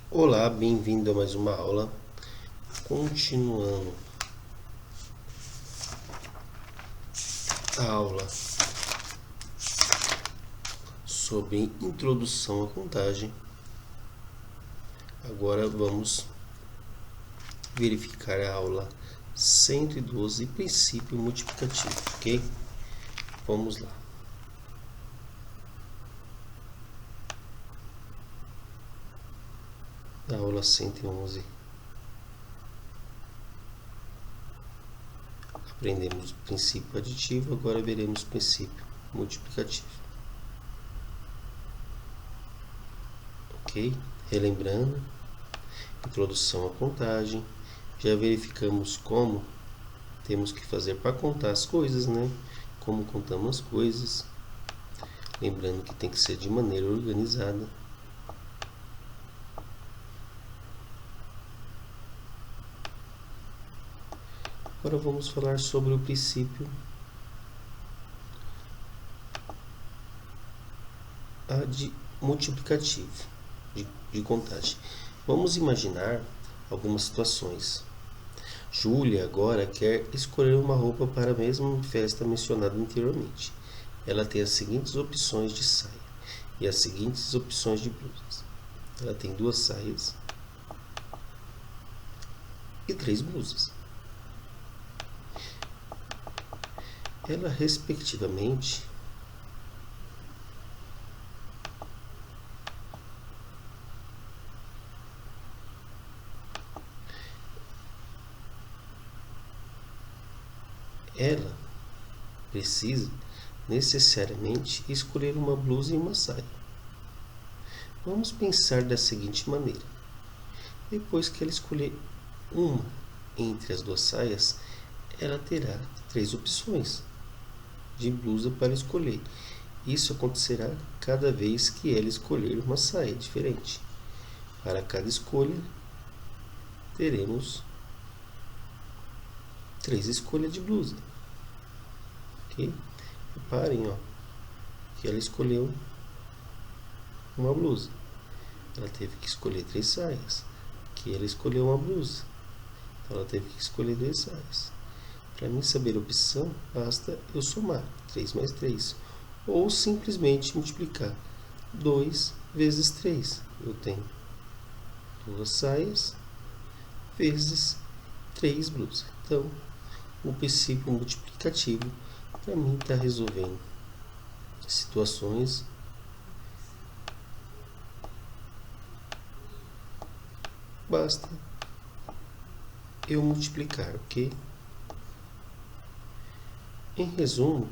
Olá, bem-vindo a mais uma aula. Continuando a aula sobre introdução à contagem. Agora vamos verificar a aula 112, princípio multiplicativo, ok? Vamos lá. Na aula 111, aprendemos o princípio aditivo, agora veremos o princípio multiplicativo. Ok? Relembrando, introdução à contagem, já verificamos como temos que fazer para contar as coisas, né? Como contamos as coisas. Lembrando que tem que ser de maneira organizada. Agora vamos falar sobre o princípio multiplicativo de contagem. Vamos imaginar algumas situações. Júlia agora quer escolher uma roupa para a mesma festa mencionada anteriormente. Ela tem as seguintes opções de saia e as seguintes opções de blusas. Ela tem 2 saias e 3 blusas. Ela, respectivamente, ela precisa necessariamente escolher uma blusa e uma saia. Vamos pensar da seguinte maneira: depois que ela escolher uma entre as 2 saias, ela terá 3 opções de blusa para escolher. Isso acontecerá cada vez que ela escolher uma saia diferente. Para cada escolha, teremos 3 escolhas de blusa. Ok? Reparem, que ela escolheu uma blusa. Ela teve que escolher 3 saias. Aqui ela escolheu uma blusa. Então ela teve que escolher 2 saias. Para mim saber a opção, basta eu somar 3 mais 3. Ou simplesmente multiplicar 2 vezes 3. Eu tenho 2 saias vezes 3 blusas. Então, o princípio multiplicativo, para mim, está resolvendo situações basta eu multiplicar, ok? Em resumo,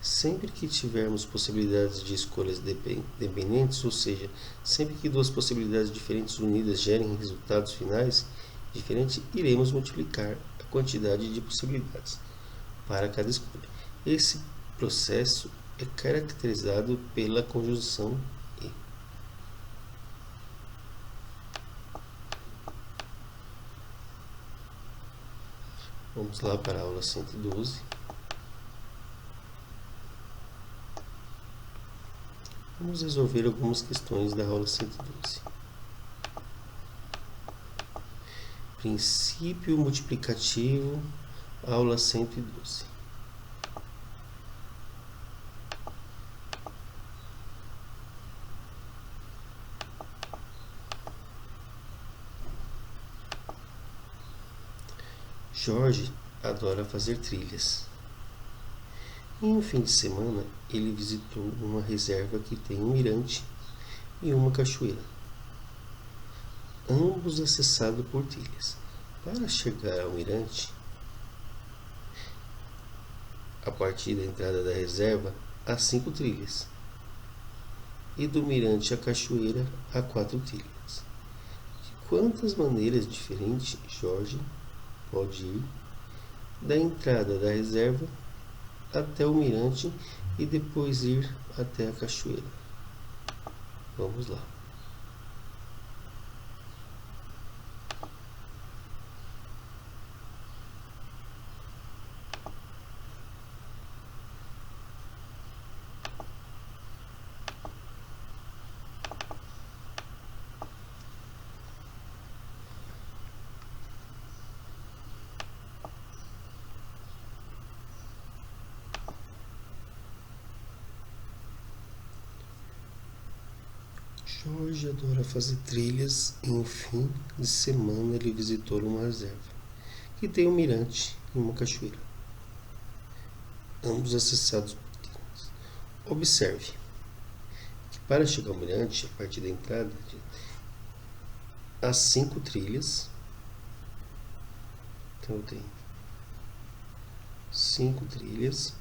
sempre que tivermos possibilidades de escolhas dependentes, ou seja, sempre que 2 possibilidades diferentes unidas gerem resultados finais diferentes, iremos multiplicar a quantidade de possibilidades para cada escolha. Esse processo é caracterizado pela conjunção e. Vamos lá para a aula 112. Vamos resolver algumas questões da aula 112. Princípio multiplicativo, aula 112. Jorge adora fazer trilhas. Em um fim de semana, ele visitou uma reserva que tem um mirante e uma cachoeira, ambos acessados por trilhas. Para chegar ao mirante, a partir da entrada da reserva, há 5 trilhas, e do mirante à cachoeira há 4 trilhas. De quantas maneiras diferentes Jorge pode ir da entrada da reserva até o mirante e depois ir até a cachoeira? Vamos lá. Jorge adora fazer trilhas e em fim de semana ele visitou uma reserva, que tem um mirante e uma cachoeira, ambos acessados por trilhas. Observe que para chegar ao mirante, a partir da entrada, há 5 trilhas. Então eu tenho 5 trilhas.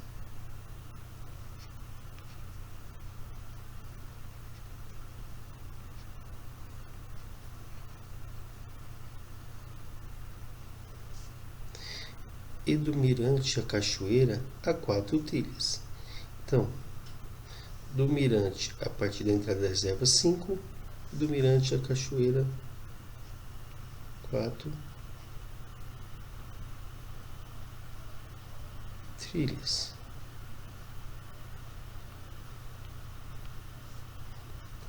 E do mirante à cachoeira há 4 trilhas. Então, do mirante a partir da entrada da reserva 5, do mirante à cachoeira 4 trilhas.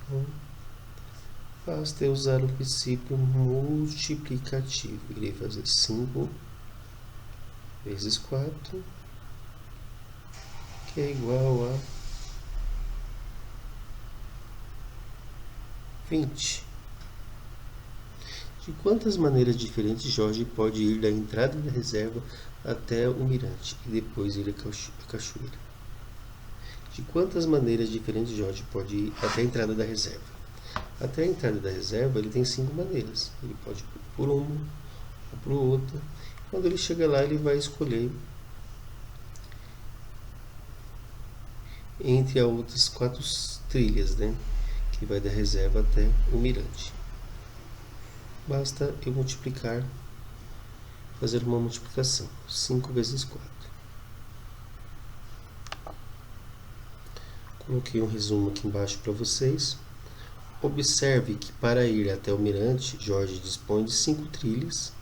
Então, basta eu usar o princípio multiplicativo. Irei fazer 5 vezes 4, que é igual a 20. De quantas maneiras diferentes Jorge pode ir da entrada da reserva até o mirante e depois ir à cachoeira? De quantas maneiras diferentes Jorge pode ir até a entrada da reserva? Até a entrada da reserva ele tem 5 maneiras. Ele pode ir por uma ou por outra. Quando ele chega lá, ele vai escolher entre as outras 4 trilhas, né? Que vai da reserva até o mirante. Basta eu multiplicar, fazer uma multiplicação. 5 vezes 4. Coloquei um resumo aqui embaixo para vocês. Observe que para ir até o mirante, Jorge dispõe de 5 trilhas.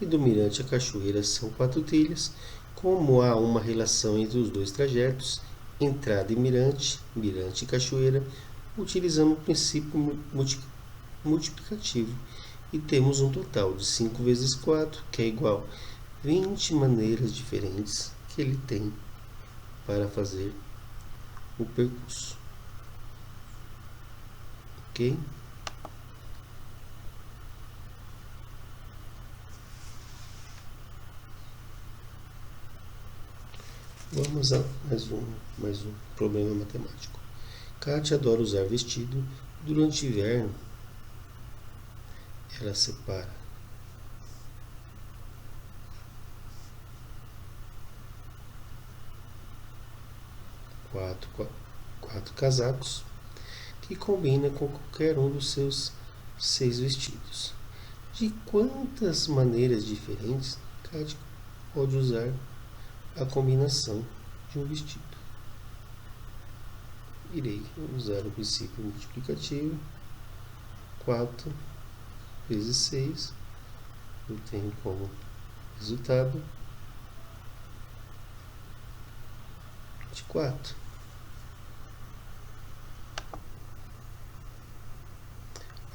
E do mirante à cachoeira são 4 trilhas. Como há uma relação entre os dois trajetos, entrada e mirante, mirante e cachoeira, utilizamos o princípio multiplicativo e temos um total de 5 vezes 4, que é igual a 20 maneiras diferentes que ele tem para fazer o percurso. Ok? Vamos a mais um problema matemático. Kátia adora usar vestido. Durante o inverno, ela separa 4 casacos que combina com qualquer um dos seus 6 vestidos. De quantas maneiras diferentes Kátia pode usar a combinação de um vestido? Irei usar o princípio multiplicativo. 4 vezes 6, eu tenho como resultado 24.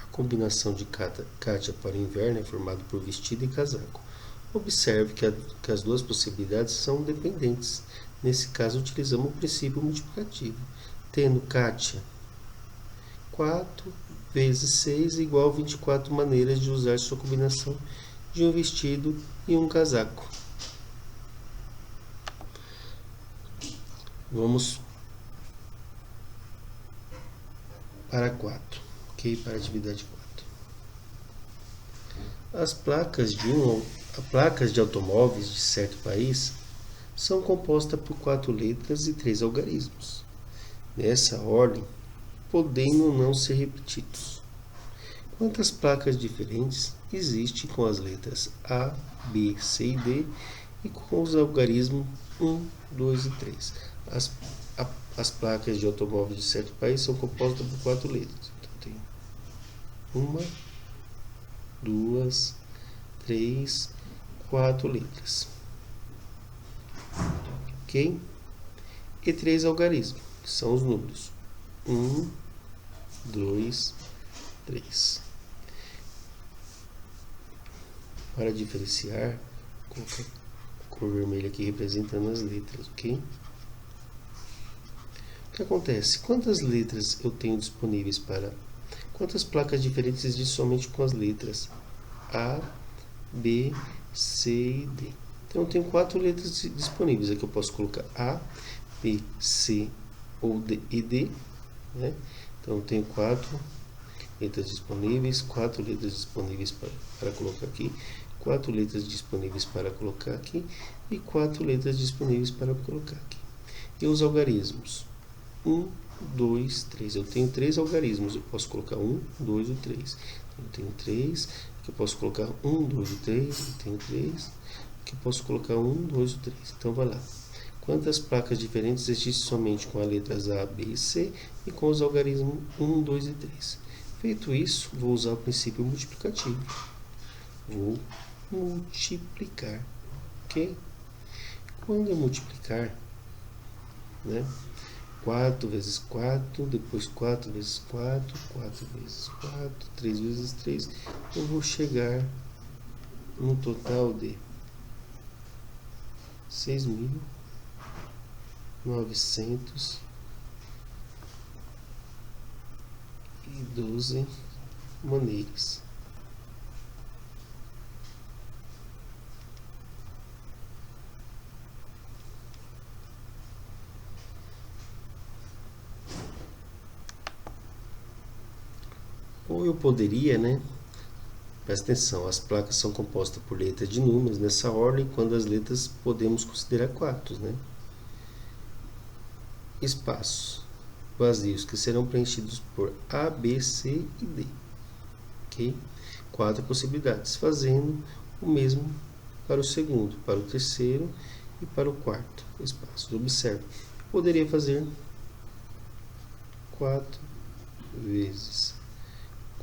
A combinação de Kátia para o inverno é formada por vestido e casaco. Observe que as duas possibilidades são dependentes. Nesse caso, utilizamos o princípio multiplicativo, tendo Kátia 4 vezes 6 igual a 24 maneiras de usar sua combinação de um vestido e um casaco. Vamos para 4, ok? Para a atividade 4. As placas de automóveis de certo país são compostas por 4 letras e 3 algarismos. Nessa ordem, podendo não ser repetidos. Quantas placas diferentes existem com as letras A, B, C e D e com os algarismos 1, 2 e 3? As placas de automóveis de certo país são compostas por 4 letras. Então tem 1, 2, 3, 4 letras. Ok? E 3 algarismos, que são os números 1, 2, 3. Para diferenciar, colocar a cor vermelha aqui representando as letras, ok? O que acontece? Quantas letras eu tenho disponíveis para Quantas placas diferentes existem somente com as letras A, B, C e D? Então eu tenho 4 letras disponíveis. Aqui eu posso colocar A, B, C ou D e D, né? Então eu tenho 4 letras disponíveis, 4 letras disponíveis para colocar aqui, 4 letras disponíveis para colocar aqui e 4 letras disponíveis para colocar aqui. E os algarismos? 1, 2, 3. Eu tenho 3 algarismos. Eu posso colocar 1, 2 ou 3. Eu tenho 3. Aqui eu posso colocar 1, 2 ou 3. Eu tenho 3. Aqui eu posso colocar 1, 2 ou 3. Então vai lá. Quantas placas diferentes existem somente com as letras A, B e C e com os algarismos 1, 2 e 3? Feito isso, vou usar o princípio multiplicativo. Vou multiplicar, ok? Quando eu multiplicar, né? 4 vezes 4, depois 4 vezes 4, 4 vezes 4, 3 vezes 3, eu vou chegar no total de 6.912 maneiras. Ou eu poderia, né? Presta atenção, as placas são compostas por letras de números nessa ordem, quando as letras podemos considerar 4, né? Espaços vazios que serão preenchidos por A, B, C e D. Ok? 4 possibilidades, fazendo o mesmo para o segundo, para o terceiro e para o quarto espaço. Observe, poderia fazer 4 vezes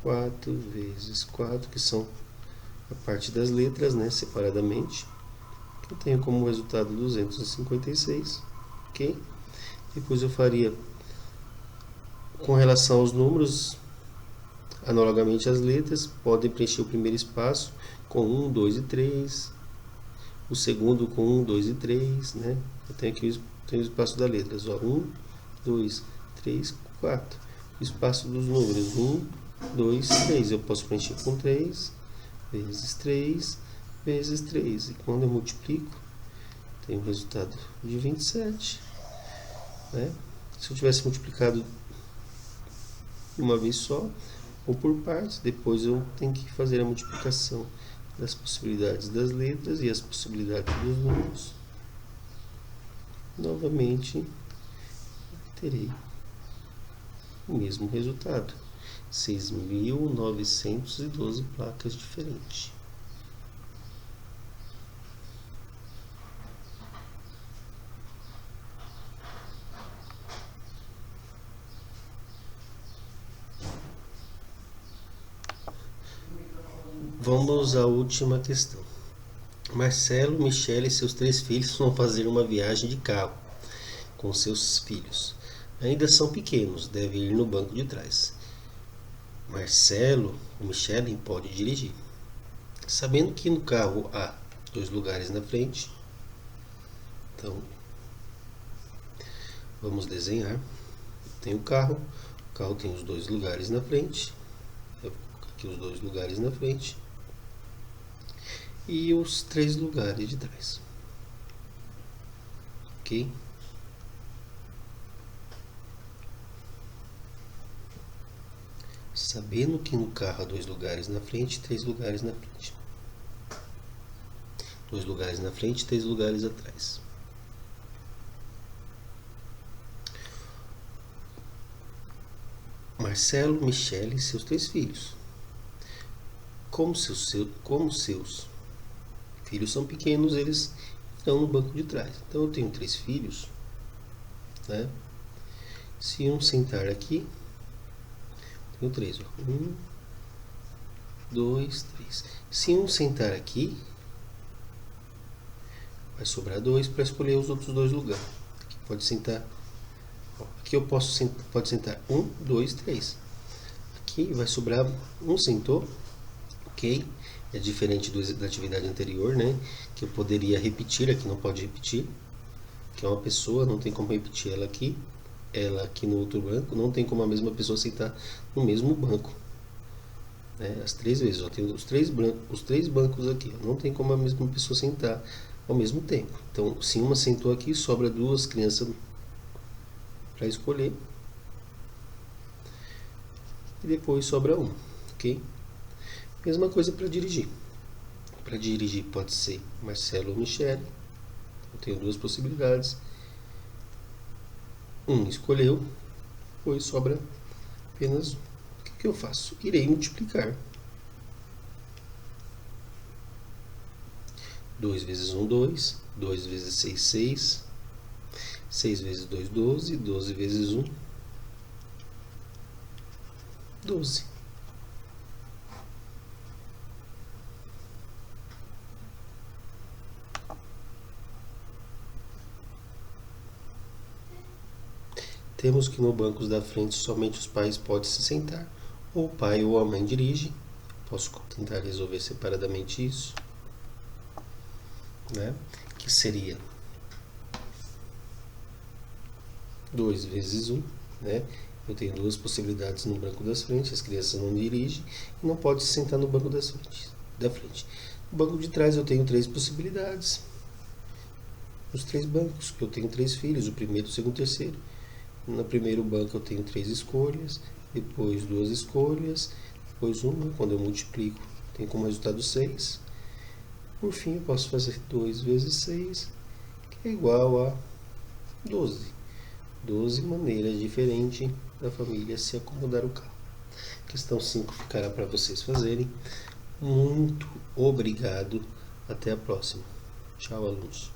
4 vezes 4, que são a parte das letras, né, separadamente. Eu tenho como resultado 256, ok? Depois eu faria, com relação aos números, analogamente às letras, podem preencher o primeiro espaço com 1, 2 e 3, o segundo com 1, 2 e 3, né? Eu tenho aqui o espaço das letras, ó, 1, 2, 3, 4. O espaço dos números, 1, 2, 3. Eu posso preencher com 3 vezes 3 vezes 3. E quando eu multiplico, tenho o resultado de 27. Né? Se eu tivesse multiplicado uma vez só, ou por partes, depois eu tenho que fazer a multiplicação das possibilidades das letras e as possibilidades dos números. Novamente, terei o mesmo resultado. 6.912 placas diferentes. Vamos à última questão. Marcelo, Michele e seus 3 filhos vão fazer uma viagem de carro com seus filhos. Ainda são pequenos, devem ir no banco de trás. Marcelo ou Michele pode dirigir. Sabendo que no carro há 2 lugares na frente, então vamos desenhar. Tem o carro tem os 2 lugares na frente. Eu vou colocar aqui os 2 lugares na frente e os 3 lugares de trás. Ok? Sabendo que no carro há 2 lugares na frente, 3 lugares na frente. 2 lugares na frente, 3 lugares atrás. Marcelo, Michele e seus 3 filhos. Como seus filhos são pequenos, eles estão no banco de trás. Então eu tenho 3 filhos, né? Se um sentar aqui, tenho 3, 1, 2, 3. Se um sentar aqui, vai sobrar 2 para escolher os outros 2 lugares. Aqui pode sentar, ó, aqui eu pode sentar 1, 2, 3. Aqui vai sobrar um sentou, ok? É diferente da atividade anterior, né? Que eu poderia repetir, aqui não pode repetir, que é uma pessoa, não tem como repetir ela aqui, ela aqui no outro banco, não tem como a mesma pessoa sentar no mesmo banco, né? As 3 vezes, ó, tem os três bancos aqui, ó, não tem como a mesma pessoa sentar ao mesmo tempo. Então, se uma sentou aqui, sobra 2 crianças para escolher e depois sobra uma, ok? Mesma coisa para dirigir. Para dirigir pode ser Marcelo ou Michele. Eu tenho 2 possibilidades. Um escolheu, depois sobra apenas um. O que eu faço? Irei multiplicar. 2 vezes 1, 2. 2 vezes 6, 6. 6 vezes 2, 12. 12 vezes 1, 12. Temos que no banco da frente somente os pais podem se sentar. Ou o pai ou a mãe dirige. Posso tentar resolver separadamente isso, né? Que seria 2 vezes 1, né? Eu tenho 2 possibilidades no banco das frentes, as crianças não dirigem e não podem se sentar no banco da frente. No banco de trás eu tenho 3 possibilidades. Nos 3 bancos, eu tenho 3 filhos, o primeiro, o segundo e o terceiro. No primeiro banco eu tenho 3 escolhas, depois 2 escolhas, depois uma, quando eu multiplico, tenho como resultado 6. Por fim, eu posso fazer 2 vezes 6, que é igual a 12. 12 maneiras diferentes da família se acomodar o carro. Questão 5 ficará para vocês fazerem. Muito obrigado. Até a próxima. Tchau, alunos.